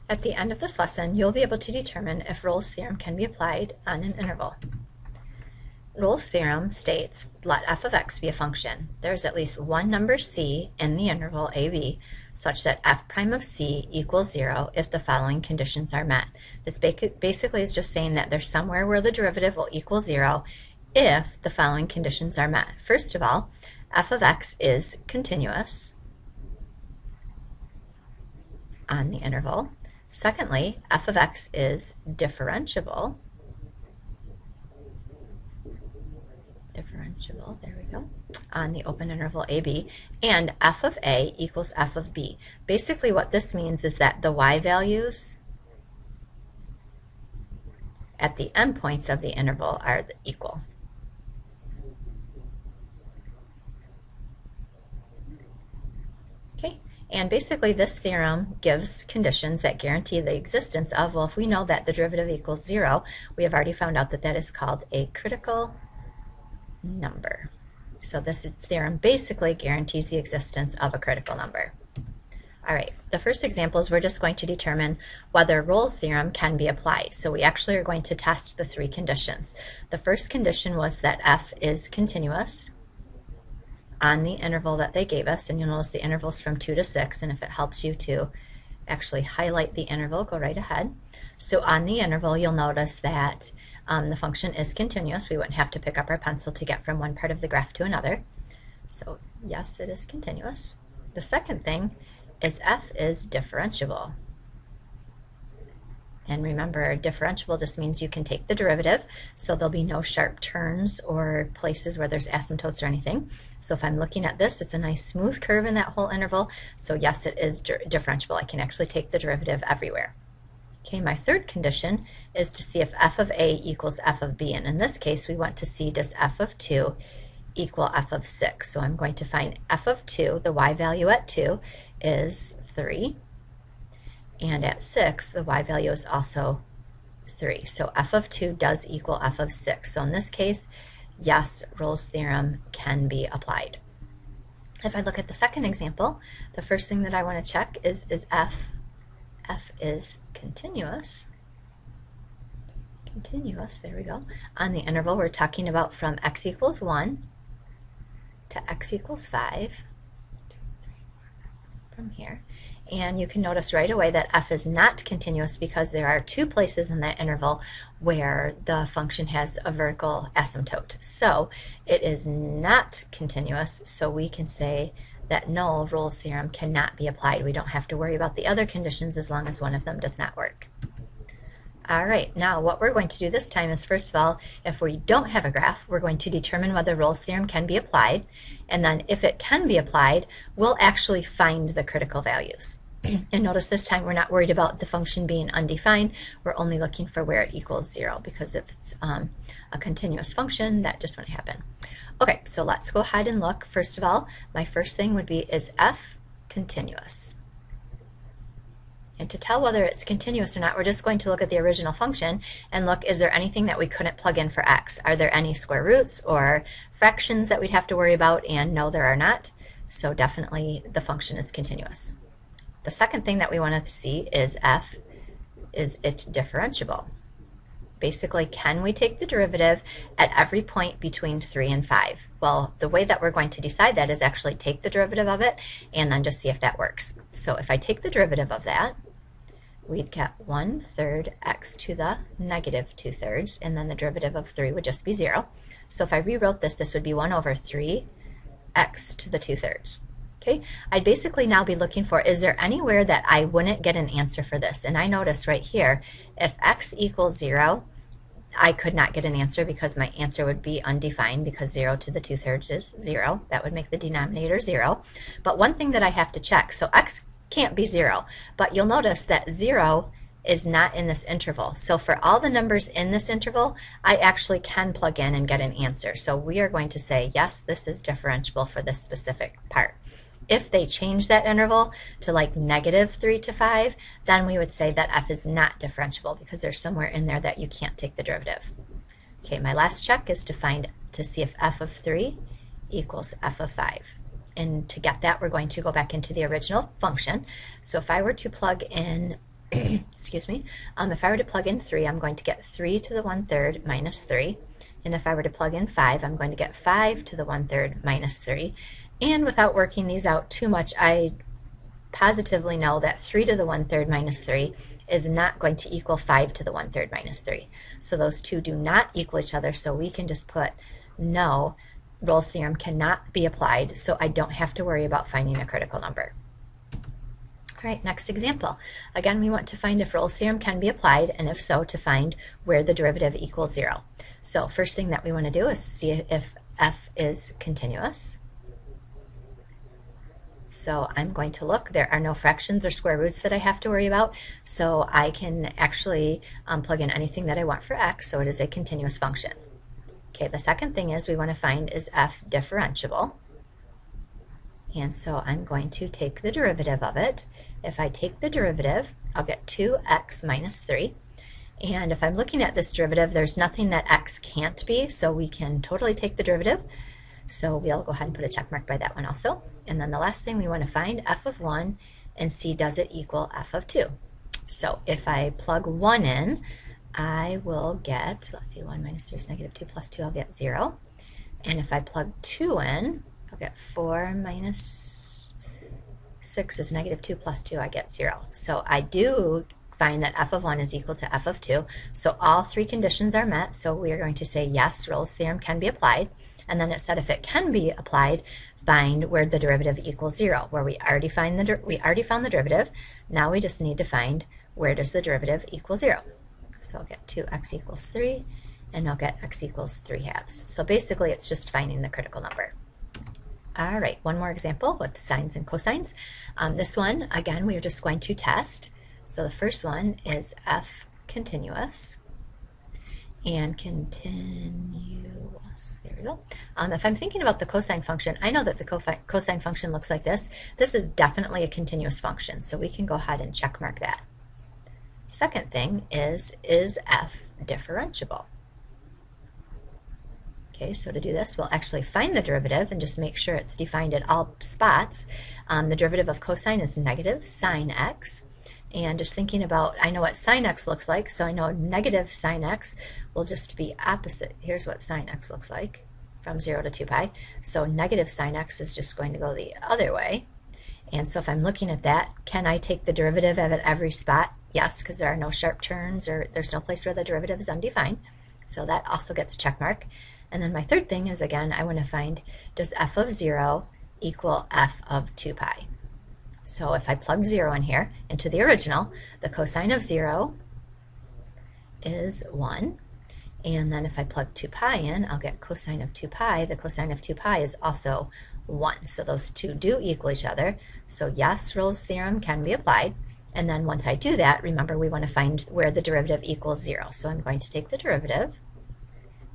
At the end of this lesson, you'll be able to determine if Rolle's theorem can be applied on an interval. Rolle's theorem states, let f of x be a function. There is at least one number c in the interval ab such that f prime of c equals 0 if the following conditions are met. This basically is just saying that there's somewhere where the derivative will equal 0 if the following conditions are met. First of all, f of x is continuous on the interval. Secondly, f of x is differentiable. There we go, on the open interval AB, and f of a equals f of b. Basically what this means is that the y values at the endpoints of the interval are equal. Okay, and basically this theorem gives conditions that guarantee the existence of, well, if we know that the derivative equals 0, we have already found out that that is called a critical number. So this theorem basically guarantees the existence of a critical number. All right, the first example is we're just going to determine whether Rolle's theorem can be applied. So we actually are going to test the three conditions. The first condition was that f is continuous on the interval that they gave us, and you'll notice the interval's from 2 to 6, and if it helps you to actually highlight the interval, go right ahead. So on the interval, you'll notice that the function is continuous. We wouldn't have to pick up our pencil to get from one part of the graph to another. So yes, it is continuous. The second thing is f is differentiable. And remember, differentiable just means you can take the derivative, so there'll be no sharp turns or places where there's asymptotes or anything. So if I'm looking at this, it's a nice smooth curve in that whole interval, so yes, it is differentiable. I can actually take the derivative everywhere. Okay, my third condition is to see if f of a equals f of b, and in this case we want to see does f of 2 equal f of 6. So I'm going to find f of 2, the y value at 2 is 3, and at 6 the y value is also 3. So f of 2 does equal f of 6. So in this case, yes, Rolle's theorem can be applied. If I look at the second example, the first thing that I want to check is f is continuous. There we go. On the interval, we're talking about from x equals 1 to x equals 5, from here. And you can notice right away that f is not continuous because there are two places in that interval where the function has a vertical asymptote. So it is not continuous, so we can say that no, Rolle's theorem cannot be applied. We don't have to worry about the other conditions as long as one of them does not work. All right, now what we're going to do this time is, first of all, if we don't have a graph, we're going to determine whether Rolle's theorem can be applied, and then if it can be applied, we'll actually find the critical values. And notice this time we're not worried about the function being undefined, we're only looking for where it equals 0, because if it's a continuous function, that just won't happen. Okay, so let's go ahead and look. First of all, my first thing would be, is f continuous? And to tell whether it's continuous or not, we're just going to look at the original function and look, is there anything that we couldn't plug in for x? Are there any square roots or fractions that we'd have to worry about? And no, there are not. So definitely the function is continuous. The second thing that we want to see is is it differentiable? Basically, can we take the derivative at every point between 3 and 5? Well, the way that we're going to decide that is actually take the derivative of it and then just see if that works. So if I take the derivative of that, we'd get 1/3 x to the negative 2/3, and then the derivative of 3 would just be 0. So if I rewrote this, this would be 1/3 x to the 2/3. Okay, I'd basically now be looking for, is there anywhere that I wouldn't get an answer for this? And I notice right here, if x equals 0, I could not get an answer because my answer would be undefined, because 0 to the 2/3 is 0. That would make the denominator 0. But one thing that I have to check, so x can't be 0, but you'll notice that 0 is not in this interval. So for all the numbers in this interval, I actually can plug in and get an answer. So we are going to say, yes, this is differentiable for this specific part. If they change that interval to like -3 to 5, then we would say that f is not differentiable because there's somewhere in there that you can't take the derivative. Okay, my last check is to see if f of 3 equals f of 5. And to get that, we're going to go back into the original function. So if I were to plug in excuse me, if I were to plug in 3, I'm going to get 3 to the 1/3 minus 3. And if I were to plug in 5, I'm going to get 5 to the 1/3 minus 3. And without working these out too much, I positively know that 3 to the 1/3 minus 3 is not going to equal 5 to the 1/3 minus 3. So those two do not equal each other, so we can just put no, Rolle's theorem cannot be applied, so I don't have to worry about finding a critical number. All right, next example. Again, we want to find if Rolle's theorem can be applied, and if so, to find where the derivative equals 0. So first thing that we want to do is see if f is continuous. So I'm going to look. There are no fractions or square roots that I have to worry about, so I can actually plug in anything that I want for x, so it is a continuous function. Okay, the second thing is we want to find is f differentiable. And so I'm going to take the derivative of it. If I take the derivative, I'll get 2x minus 3. And if I'm looking at this derivative, there's nothing that x can't be, so we can totally take the derivative. So we'll go ahead and put a check mark by that one also. And then the last thing we want to find f of 1 and see does it equal f of 2. So if I plug 1 in, I will get, let's see, 1 minus 3 is negative 2 plus 2, I'll get 0. And if I plug 2 in, I'll get 4 minus 6 is negative 2 plus 2, I get 0. So I do find that f of 1 is equal to f of 2. So all three conditions are met, so we are going to say yes, Rolle's theorem can be applied. And then it said if it can be applied, find where the derivative equals 0, where we already found the derivative. Now we just need to find where does the derivative equal 0. So I'll get 2x equals 3, and I'll get x equals 3/2. So basically it's just finding the critical number. All right, one more example with sines and cosines. This one, again, we are just going to test. So the first one is f continuous and continuous. There we go. If I'm thinking about the cosine function, I know that the cosine function looks like this. This is definitely a continuous function, so we can go ahead and check mark that. Second thing is f differentiable? Okay, so to do this, we'll actually find the derivative and just make sure it's defined at all spots. The derivative of cosine is negative sine x. And just thinking about, I know what sine x looks like, so I know negative sine x will just be opposite. Here's what sine x looks like from 0 to 2 pi. So negative sine x is just going to go the other way. And so if I'm looking at that, can I take the derivative of at every spot? Yes, because there are no sharp turns or there's no place where the derivative is undefined. So that also gets a check mark. And then my third thing is, again, I want to find, does f of 0 equal f of 2 pi? So if I plug 0 in here into the original, the cosine of 0 is 1. And then if I plug 2 pi in, I'll get cosine of 2 pi. The cosine of 2 pi is also 1. So those two do equal each other. So yes, Rolle's theorem can be applied. And then once I do that, remember we want to find where the derivative equals 0. So I'm going to take the derivative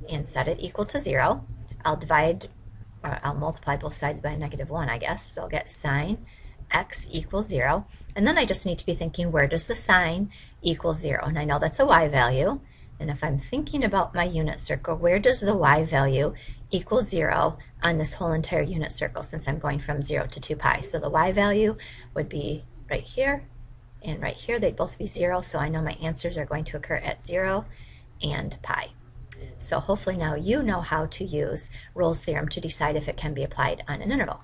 and set it equal to 0. I'll multiply both sides by a -1, I guess. So I'll get sine x equals 0. And then I just need to be thinking, where does the sine equal 0? And I know that's a y value. And if I'm thinking about my unit circle, where does the y value equal 0 on this whole entire unit circle, since I'm going from 0 to 2 pi? So the y value would be right here and right here. They'd both be 0, so I know my answers are going to occur at 0 and pi. So hopefully now you know how to use Rolle's theorem to decide if it can be applied on an interval.